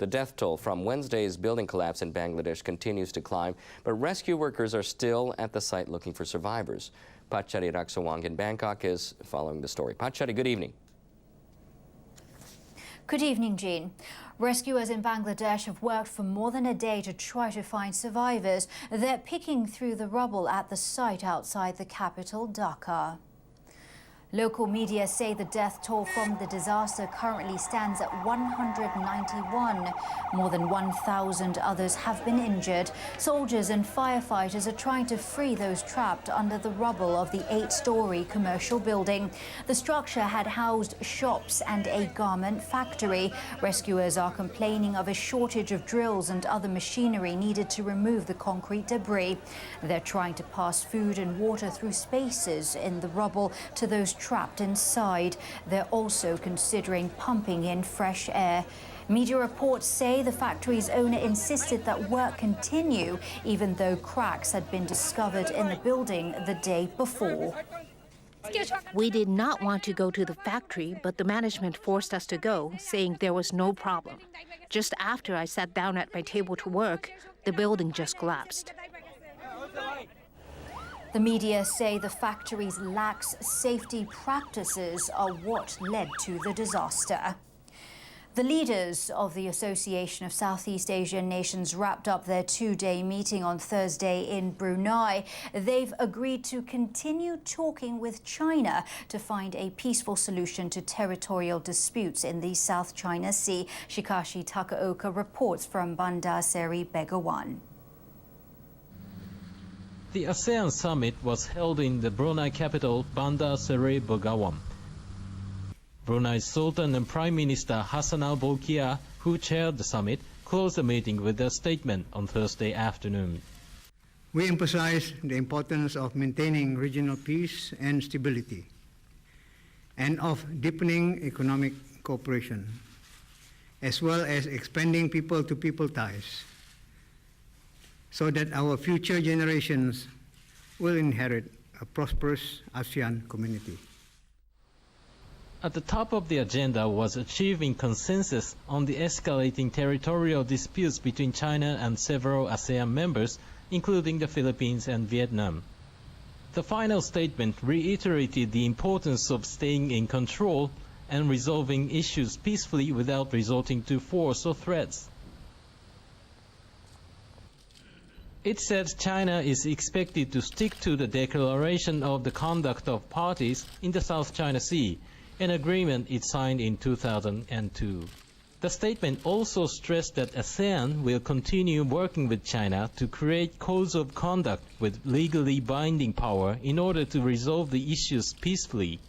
The death toll from Wednesday's building collapse in Bangladesh continues to climb, but rescue workers are still at the site looking for survivors. Pachari Raksawang in Bangkok is following the story. Pachari, good evening. Good evening, Jean. Rescuers in Bangladesh have worked for more than a day to try to find survivors. They're picking through the rubble at the site outside the capital, Dhaka. Local media say the death toll from the disaster currently stands at 191. More than 1,000 others have been injured. Soldiers and firefighters are trying to free those trapped under the rubble of the 8-story commercial building. The structure had housed shops and a garment factory. Rescuers are complaining of a shortage of drills and other machinery needed to remove the concrete debris. They're trying to pass food and water through spaces in the rubble to those trapped inside. They're also considering pumping in fresh air. Media reports say the factory's owner insisted that work continue, even though cracks had been discovered in the building the day before. We did not want to go to the factory, but the management forced us to go, saying there was no problem. Just after I sat down at my table to work, the building just collapsed. The media say the factory's lax safety practices are what led to the disaster. The leaders of the Association of Southeast Asian Nations wrapped up their 2-day meeting on Thursday in Brunei. They've agreed to continue talking with China to find a peaceful solution to territorial disputes in the South China Sea. Shikashi Takaoka reports from Bandar Seri Begawan. The ASEAN summit was held in the Brunei capital, Bandar Seri Begawan. Brunei's Sultan and Prime Minister Hassan al-Bolkiah, who chaired the summit, closed the meeting with a statement on Thursday afternoon. We emphasize the importance of maintaining regional peace and stability, and of deepening economic cooperation, as well as expanding people-to-people ties, so that our future generations will inherit a prosperous ASEAN community. At the top of the agenda was achieving consensus on the escalating territorial disputes between China and several ASEAN members, including the Philippines and Vietnam. The final statement reiterated the importance of staying in control and resolving issues peacefully without resorting to force or threats. It said China is expected to stick to the declaration of the conduct of parties in the South China Sea, an agreement it signed in 2002. The statement also stressed that ASEAN will continue working with China to create codes of conduct with legally binding power in order to resolve the issues peacefully.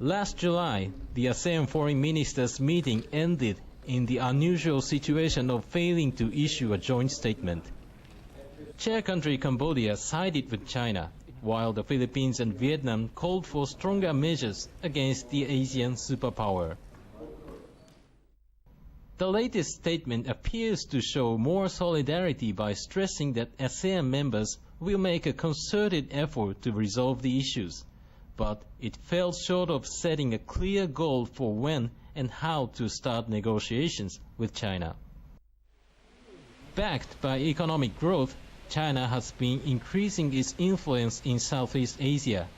Last July, the ASEAN Foreign Ministers meeting ended in the unusual situation of failing to issue a joint statement. Chair country Cambodia sided with China, while the Philippines and Vietnam called for stronger measures against the Asian superpower. The latest statement appears to show more solidarity by stressing that ASEAN members will make a concerted effort to resolve the issues, but it fell short of setting a clear goal for when and how to start negotiations with China. Backed by economic growth, China has been increasing its influence in Southeast Asia.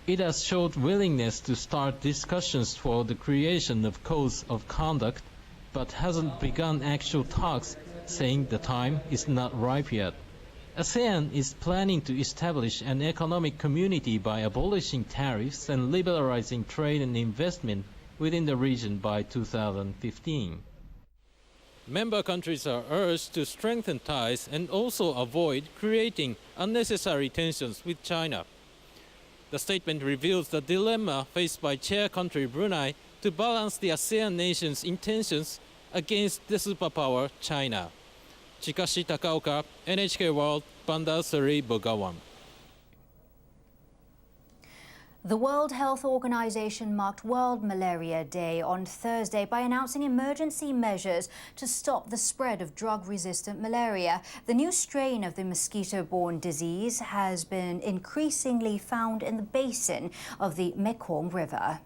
It has showed willingness to start discussions for the creation of codes of conduct, but hasn't begun actual talks, saying the time is not ripe yet. ASEAN is planning to establish an economic community by abolishing tariffs and liberalizing trade and investment within the region by 2015. Member countries are urged to strengthen ties and also avoid creating unnecessary tensions with China. The statement reveals the dilemma faced by chair country Brunei to balance the ASEAN nations' intentions against the superpower China. Shikashi Takaoka, NHK World, Bandar Seri Begawan. The World Health Organization marked World Malaria Day on Thursday by announcing emergency measures to stop the spread of drug-resistant malaria. The new strain of the mosquito-borne disease has been increasingly found in the basin of the Mekong River.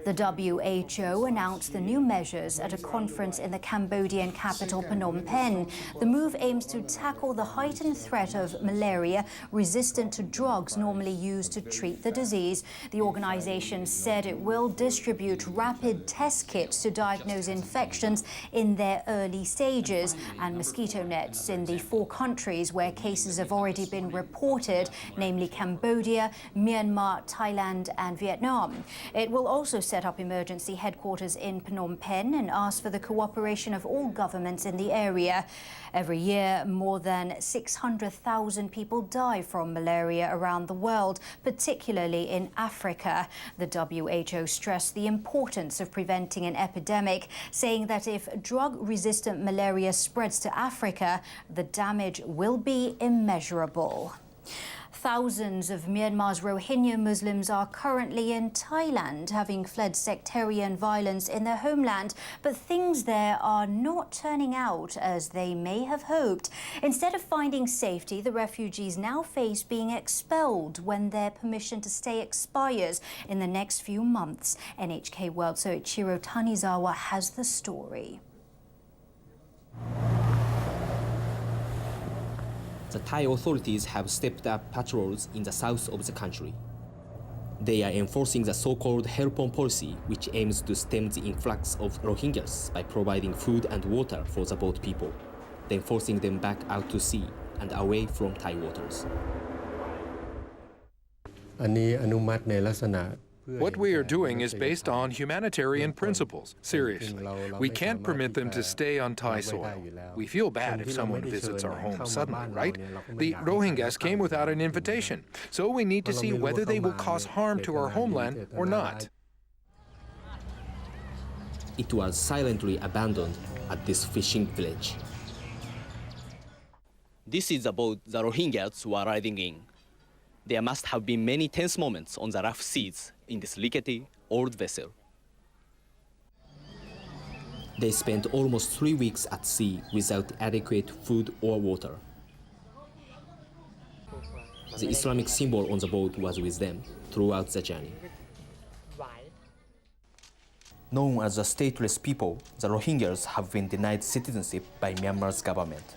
The WHO announced the new measures at a conference in the Cambodian capital Phnom Penh. The move aims to tackle the heightened threat of malaria resistant to drugs normally used to treat the disease. The organization said it will distribute rapid test kits to diagnose infections in their early stages and mosquito nets in the 4 countries where cases have already been reported, namely Cambodia, Myanmar, Thailand and Vietnam. It will also set up emergency headquarters in Phnom Penh and ask for the cooperation of all governments in the area. Every year, more than 600,000 people die from malaria around the world, particularly in Africa. The WHO stressed the importance of preventing an epidemic, saying that if drug-resistant malaria spreads to Africa, the damage will be immeasurable. Thousands of Myanmar's Rohingya Muslims are currently in Thailand, having fled sectarian violence in their homeland. But things there are not turning out as they may have hoped. Instead of finding safety, the refugees now face being expelled when their permission to stay expires in the next few months. NHK World Soichiro Tanizawa has the story. The Thai authorities have stepped up patrols in the south of the country. They are enforcing the so-called Helpon policy, which aims to stem the influx of Rohingyas by providing food and water for the boat people, then forcing them back out to sea and away from Thai waters. What we are doing is based on humanitarian principles. Seriously, we can't permit them to stay on Thai soil. We feel bad if someone visits our home suddenly, right? The Rohingyas came without an invitation, so we need to see whether they will cause harm to our homeland or not. It was silently abandoned at this fishing village. This is the boat the Rohingyas were riding in. There must have been many tense moments on the rough seas in this rickety, old vessel. They spent almost 3 weeks at sea without adequate food or water. The Islamic symbol on the boat was with them throughout the journey. Known as the stateless people, the Rohingyas have been denied citizenship by Myanmar's government.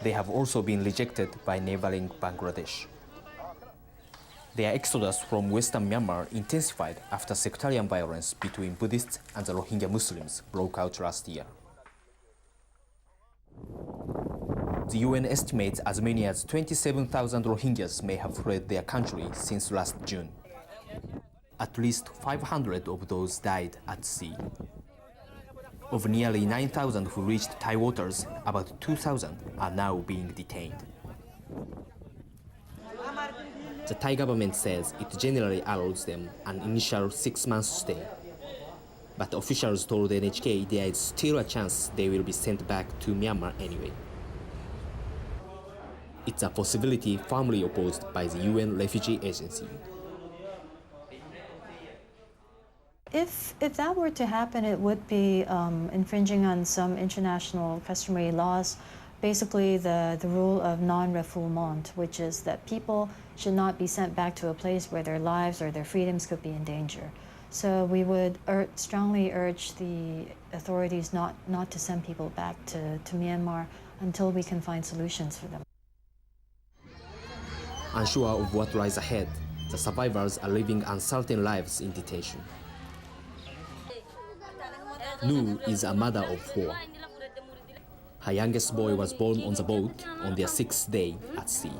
They have also been rejected by neighboring Bangladesh. Their exodus from western Myanmar intensified after sectarian violence between Buddhists and the Rohingya Muslims broke out last year. The UN estimates as many as 27,000 Rohingyas may have fled their country since last June. At least 500 of those died at sea. Of nearly 9,000 who reached Thai waters, about 2,000 are now being detained. The Thai government says it generally allows them an initial 6-month stay. But officials told NHK there is still a chance they will be sent back to Myanmar anyway. It's a possibility firmly opposed by the UN Refugee Agency. If that were to happen, it would be infringing on some international customary laws. Basically, the rule of non-refoulement, which is that people should not be sent back to a place where their lives or their freedoms could be in danger. So we would strongly urge the authorities not to send people back to Myanmar until we can find solutions for them. Unsure of what lies ahead, the survivors are living uncertain lives in detention. Nu is a mother of 4. Her youngest boy was born on the boat on their 6th day at sea.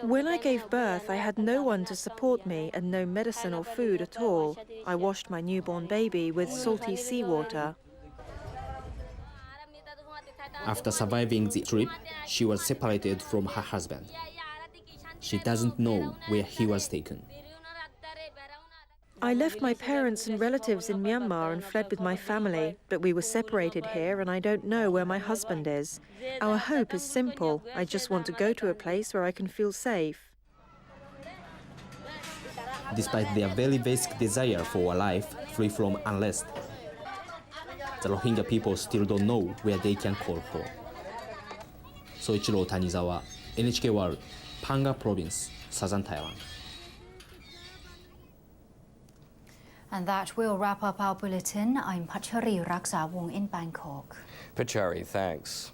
When I gave birth, I had no one to support me and no medicine or food at all. I washed my newborn baby with salty seawater. After surviving the trip, she was separated from her husband. She doesn't know where he was taken. I left my parents and relatives in Myanmar and fled with my family, but we were separated here and I don't know where my husband is. Our hope is simple. I just want to go to a place where I can feel safe. Despite their very basic desire for a life free from unrest, the Rohingya people still don't know where they can call home. Soichiro Tanizawa, NHK World, Panga Province, Southern Thailand. And that will wrap up our bulletin. I'm Pachari Raksawong in Bangkok. Pachari, thanks.